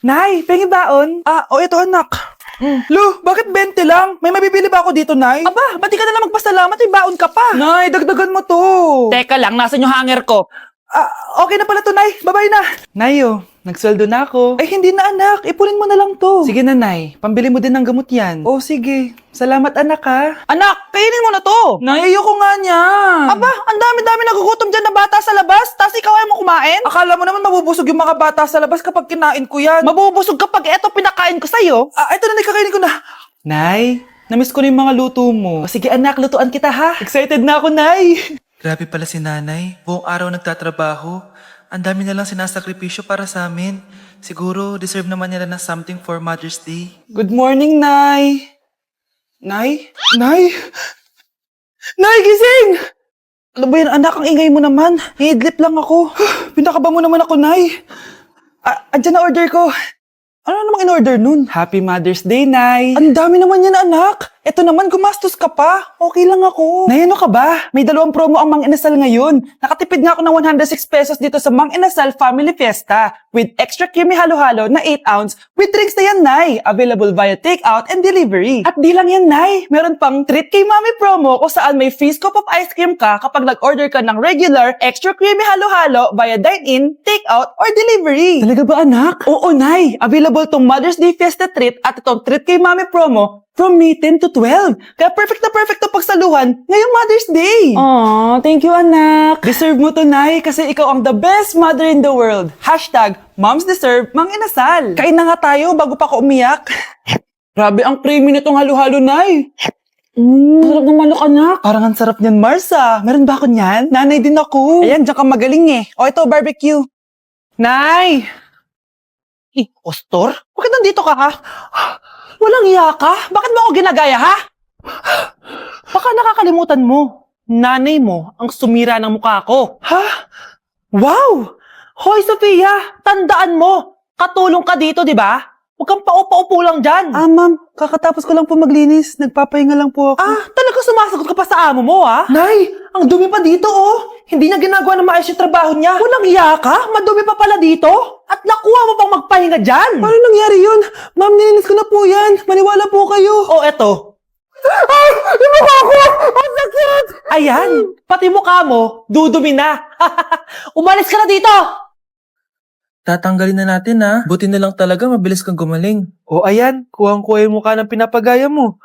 Nay, pengi baon? Ito anak. Lu, bakit 20 lang? May mabibili ba ako dito, Nay? Aba, ba't di ka na lang magpasalamat? May baon ka pa. Nay, dagdagan mo to. Teka lang, nasan yung hanger ko? Okay na pala to, Nay. Babay na. Nay, nagsweldo na ako. Ay, hindi na, anak. Ipunin mo na lang to. Sige na, Nay. Pambili mo din ng gamot yan. Oh, sige. Salamat, anak, ha. Anak, kainin mo na to! Nay, ayoko nga niya. Aba, ang dami-dami nagugutom dyan na bata sa labas, tas ikaw ay mo kumain? Akala mo naman mabubusog yung mga bata sa labas kapag kinain ko yan. Mabubusog kapag eto pinakain ko sa'yo. Ito na, Nay, kakainin ko na. Nay, namiss ko na yung mga luto mo. Sige, anak, lutuan kita, ha. Excited na ako, Nay. Grabe pala si nanay. Buong araw nagtatrabaho. Ang dami na lang sinasakripisyo para sa amin. Siguro, deserve naman nila ng something for Mother's Day. Good morning, Nay. Nay? Nay? Nay, gising! Ano ba yan, anak? Ang ingay mo naman. Hihidlip lang ako. Pinakaba mo naman ako, Nay. Andyan na order ko. Ano namang in-order nun? Happy Mother's Day, Nay. Ang dami naman yan, anak. Eto naman, gumastos ka pa. Okay lang ako. Nay, ano ka ba? May 2 promo ang Mang Inasal ngayon. Nakatipid nga ako ng 106 pesos dito sa Mang Inasal Family Fiesta with extra creamy halo-halo na 8 ounce with drinks na yan, Nay. Available via takeout and delivery. At di lang yan, Nay. Meron pang Treat kay Mami promo kung saan may free scoop of ice cream ka kapag nag-order ka ng regular extra creamy halo-halo via dine-in, takeout, or delivery. Talaga ba, anak? Oo, Nay. Available tong Mother's Day Fiesta Treat at itong Treat kay Mami promo from May 10 to 12. Kaya perfect na perfect to pagsaluhan ngayong Mother's Day. Aw, thank you, anak. Deserve mo to, Nay, kasi ikaw ang the best mother in the world. Hashtag, Moms Deserve Mang Inasal. Kain na nga tayo bago pa ako umiyak. Grabe ang creamy nitong halo-halo, Nay. Sarap ng manok, anak. Parang ang sarap niyan, Marsa. Meron ba ako niyan? Nanay din ako. Ayan, diyan ka magaling eh. O, ito, barbecue. Nay! Ostor? Bakit nandito ka, ha? Walang iya ka? Bakit mo ako ginagaya, ha? Baka nakakalimutan mo. Nanay mo ang sumira ng mukha ko. Ha? Wow! Hoy, Sofia! Tandaan mo! Katulong ka dito, di ba? Huwag kang paupa-upo lang dyan. Ma'am, kakatapos ko lang po maglinis. Nagpapahinga lang po ako. Talaga sumasagot ka pa sa amo mo, ha? Nay! Ang dumi pa dito, oh! Hindi niya ginagawa ng maayos yung trabaho niya. Walang iya ka? Madumi pa pala dito? At nakuha mo pang magpahinga dyan? Paano nangyari yun? Ma'am, nilinis ko na po yan. Maniwala po kayo. O eto. Yung mukha ko! Ang sakit! Ayan, pati mukha mo, dudumi na. Umalis ka na dito! Tatanggalin na natin ha. Buti na lang talaga mabilis kang gumaling. O ayan, kuhang-kuha yung mukha ng pinapagaya mo.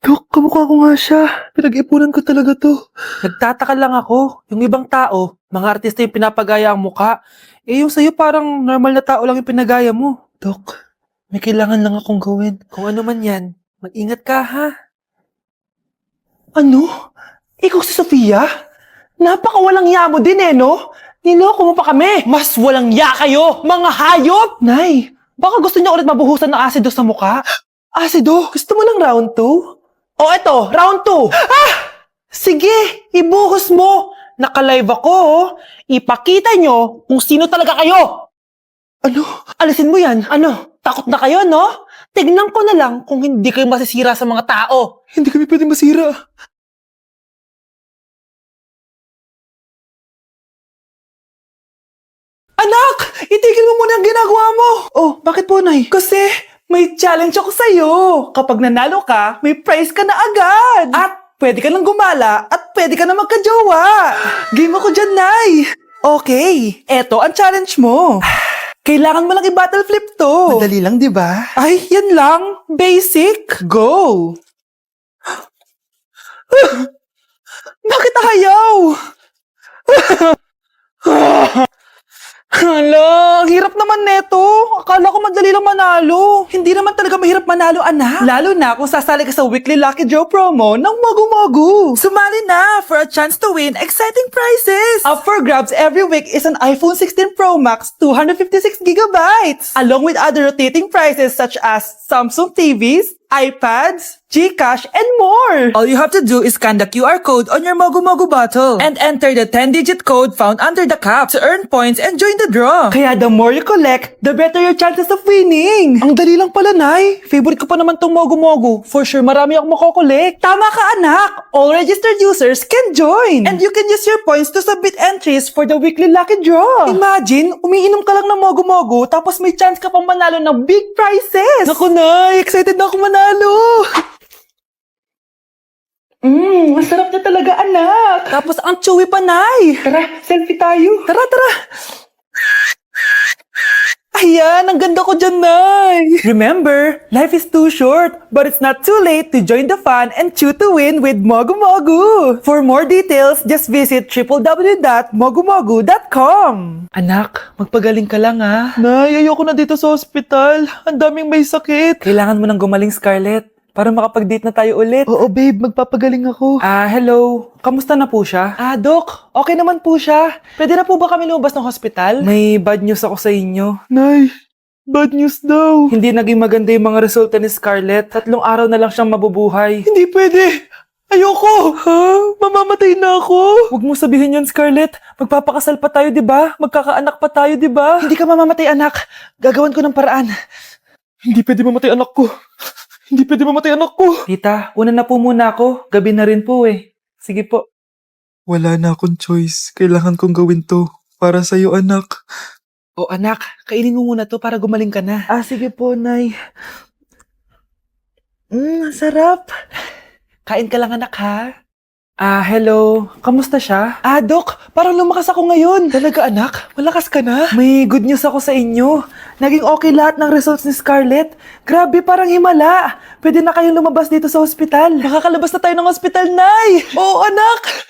Dok, kamukha ko nga siya. Pinag-ipunan ko talaga to. Nagtataka lang ako. Yung ibang tao, mga artista yung pinapagaya ang mukha. Yung sa'yo parang normal na tao lang yung pinagaya mo. Dok, may kailangan lang akong gawin. Kung ano man yan, mag-ingat ka ha. Ano? Ikaw si Sofia? Napakawalang ya mo din no? Niloko mo pa kami. Mas walang ya kayo, mga hayop! Nay, baka gusto niyo ulit mabuhusan ng asido sa mukha? Asido? Gusto mo ng round 2? O eto, round 2. Sige, ibuhos mo. Naka-live ako, oh. Ipakita nyo kung sino talaga kayo. Ano? Alisin mo yan. Ano? Takot na kayo, no? Tignan ko na lang kung hindi kayo masisira sa mga tao. Hindi kami pwede masira. Anak! Itigil mo muna ang ginagawa mo! Oh, bakit po, Nay? Kasi may challenge ako sa'yo. Kapag nanalo ka, may prize ka na agad. At pwede ka nang gumala at pwede ka na magka-jowa. Game ako dyan, Nay. Okay, eto ang challenge mo. Kailangan mo lang i-battle flip to. Madali lang, di ba? Ay, yan lang. Basic. Go! Bakit ayaw? Hala, ang hirap naman neto. Akala ko madali lang manalo. Hindi naman talaga mahirap manalo, anak. Lalo na kung sasali ka sa weekly Lucky Draw promo ng Magu-Magu. Sumali na for a chance to win exciting prizes. Up for grabs every week is an iPhone 16 Pro Max 256GB along with other rotating prizes such as Samsung TVs, iPads, GCash, and more! All you have to do is scan the QR code on your Mogu Mogu bottle and enter the 10-digit code found under the cap to earn points and join the draw. Kaya the more you collect, the better your chances of winning. Ang dali lang pala, Nay. Favorite ko pa naman tong Mogu Mogu. For sure, marami akong makokolek. Tama ka, anak. All registered users can join. And you can use your points to submit entries for the weekly lucky draw. Imagine, umiinom ka lang ng Mogu Mogu, tapos may chance ka pang manalo ng big prizes. Naku, Nay. Excited na ako manalo. Masarap niya talaga, anak. Tapos ang chewy pa, Nay. Tara, selfie tayo. Tara, tara. Ayan, ang ganda ko dyan, Nay. Remember, life is too short, but it's not too late to join the fun and chew to win with Mogu Mogu. For more details, just visit www.mogumogu.com. Anak, magpagaling ka lang, ha? Nay, ayoko na dito sa ospital. Ang daming may sakit. Kailangan mo nang gumaling, Scarlett, para makapag-date na tayo ulit. Oo, babe. Magpapagaling ako. Hello. Kamusta na po siya? Doc. Okay naman po siya. Pwede na po ba kami lumabas ng hospital? May bad news ako sa inyo. Nay, bad news daw. Hindi naging maganda yung mga resulta ni Scarlett. 3 araw na lang siyang mabubuhay. Hindi pwede. Ayoko! Ha? Mamamatay na ako? Huwag mo sabihin yun, Scarlett. Magpapakasal pa tayo, di ba? Magkakaanak pa tayo, di ba? Hindi ka mamamatay, anak. Gagawan ko ng paraan. Hindi pwede mamatay anak ko. Hindi pwede mamatay anak ko. Tita, una na po muna ako. Gabi na rin po eh. Sige po. Wala na akong choice. Kailangan kong gawin to. Para sa'yo, anak. O anak, kainin mo muna to para gumaling ka na. Sige po, Nay. Sarap. Kain ka lang, anak, ha? Hello. Kamusta siya? Doc, parang lumakas ako ngayon. Talaga, anak? Malakas ka na? May good news ako sa inyo. Naging okay lahat ng results ni Scarlett. Grabe, parang himala. Pwede na kayong lumabas dito sa ospital. Makakalabas na tayo ng ospital, Nay. Oo, anak.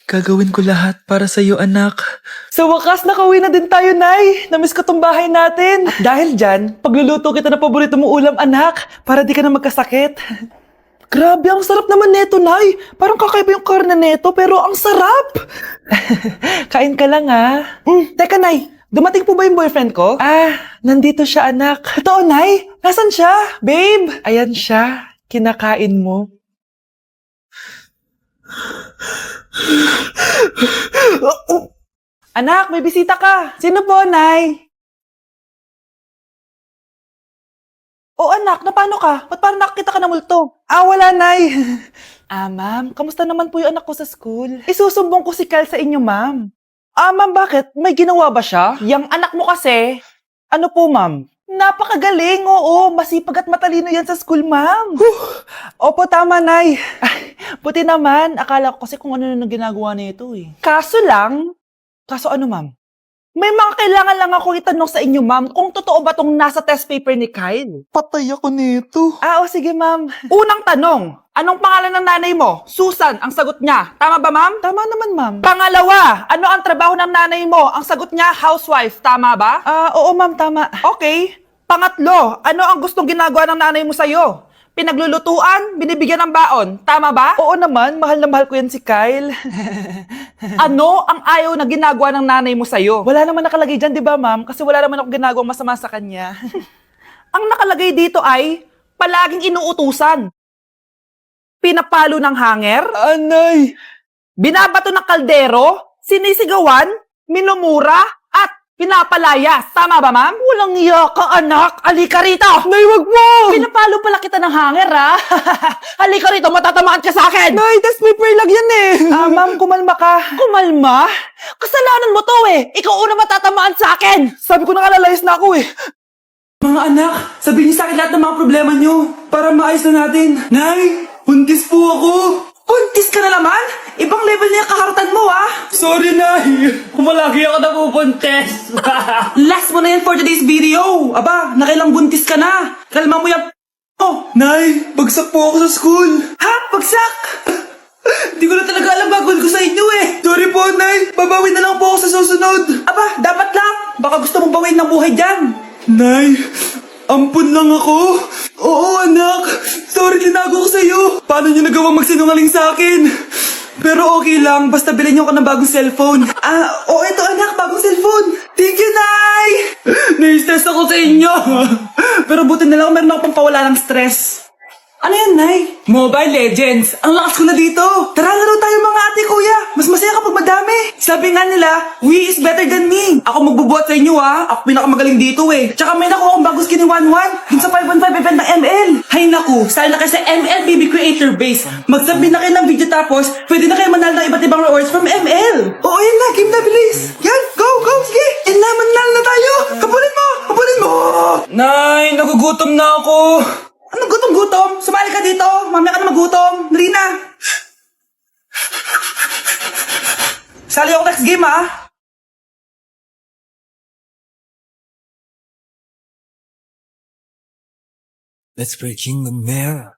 Gagawin ko lahat para sa'yo, anak. Sa wakas, nakauwi na din tayo, Nay. Namiss ko tong bahay natin. At dahil dyan, pagluluto kita na paborito mong ulam, anak, para di ka na magkasakit. Grabe, ang sarap naman neto, Nay. Parang kakaiba yung karne neto, pero ang sarap. Kain ka lang, ha? Teka, Nay. Dumating po ba yung boyfriend ko? Nandito siya, anak. Totoo, Nay? Nasaan siya? Babe? Ayan siya. Kinakain mo. Anak, may bisita ka. Sino po, Nay? Anak, na paano ka? Ba't parang nakakita ka ng multo? Wala, Nay. Ma'am, kamusta naman po yung anak ko sa school? Isusumbong ko si Kyle sa inyo, ma'am. Ma'am, bakit? May ginawa ba siya? Yang anak mo kasi. Ano po, ma'am? Napakagaling, oo. Masipag at matalino yan sa school, ma'am. Opo, tama, Nay. Buti naman. Akala ko kasi kung ano na ginagawa nito eh. Kaso ano, ma'am? May mga kailangan lang ako itanong sa inyo, ma'am, kung totoo ba tong nasa test paper ni Kyle? Patay ako nito. Sige, ma'am. Unang tanong, anong pangalan ng nanay mo? Susan, ang sagot niya. Tama ba, ma'am? Tama naman, ma'am. Pangalawa, ano ang trabaho ng nanay mo? Ang sagot niya, housewife. Tama ba? Oo, ma'am, tama. Okay. Pangatlo, ano ang gustong ginagawa ng nanay mo sa'yo? Pinaglulutuan, binibigyan ng baon. Tama ba? Oo naman, mahal na mahal ko yan si Kyle. Ano ang ayaw na ginagawa ng nanay mo sa'yo? Wala naman nakalagay dyan, di ba, ma'am? Kasi wala naman ako ginagawang masama sa kanya. Ang nakalagay dito ay palaging inuutusan. Pinapalo ng hanger. Anay! Binabato ng kaldero. Sinisigawan. Minumura. At pinapalayas. Tama ba, ma'am? Walang iya ka, anak. Halika rito. Nay, wag mo. Pinapalo pala kita ng hanger, ha? Halika rito, matatamaan ka sa akin. Nay, test paper lang yan eh. Ma'am, kumalma ka. Kumalma? Kasalanan mo to eh. Ikaw una matatamaan sa akin. Sabi ko na lalayas na ako eh. Mga anak, sabihin niyo sa akin lahat ng mga problema niyo para maayos na natin. Nay, buntis po ako. Buntis ka na naman? Ibang level na yung kaharatan mo, Sorry, Nay. Kumalagi ako na pupuntis. Last mo na yan for today's video. Aba, nakailang buntis ka na. Kalma mo yung Nay, bagsak po ako sa school. Ha? Bagsak? Hindi ko na talaga alam gagawin ko sa inyo eh. Sorry po, Nay. Babawi na lang po ako sa susunod. Aba, dapat lang. Baka gusto mong bawiin ng buhay dyan. Nay, ampun lang ako. Oo, anak. Sorry, tinago ko sa'yo. Paano niyo nagawang magsinungaling sa akin? Pero okay lang, basta bilhin niyo ako ng bagong cellphone. Ito anak, bagong cellphone. Thank you, Nay! Nai-stress ako sa inyo. Pero buti na lang meron ako pampawala ng stress. Ano yan, Nay? Mobile Legends. Ang lakas ko na dito. Tara, laro tayo mga ate kuya. Mas masaya kapag madami. Sabi nga nila, we is better than me. Ako magbubuhat sa inyo Ako pinakamagaling dito Tsaka may nakuha akong bago skin ni 1-1 dun sa 515 event ng ML. Hay naku, sali na kayo sa ML BB Creator Base. Mag-submit na kayo ng video tapos pwede na kayo manalo ng iba't ibang rewards from ML. Oo, yan na. Game na, bilis. Yan, go, go, sige. Yan na, manalo na tayo. Kapulin mo, kapulin mo. Nay, nagugutom na ako. Anong gutom-gutom? Sumali ka dito. Mamaya ka na magutom. Dali na. Sali ako next game Let's break the mirror.